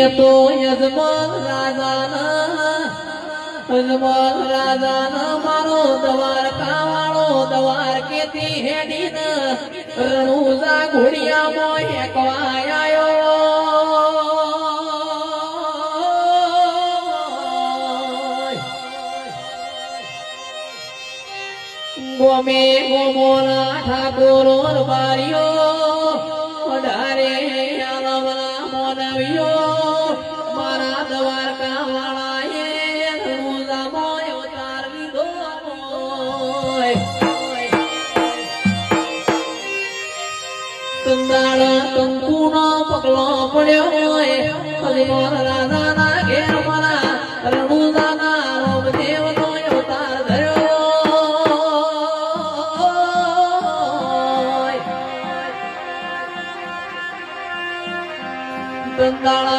તો યજમાન રાજાના મારો દ્વારકા વાળો દ્વારકેથી હેડીને રણુજા ઘોડિયામાં એકવા આયો ગોમે ગોમોના ઠાકોરો બારીઓ ધારે આલમના મોનવિયો મારા દ્વારકા વાળાએ રણુજામાં અવતાર લીધો કંદાળા કંકુનો પગલો પડ્યો અજમલ રાજાના ઘેર મારા રણુજાના રામદેવનો અવતાર ધર્યો કંદાળા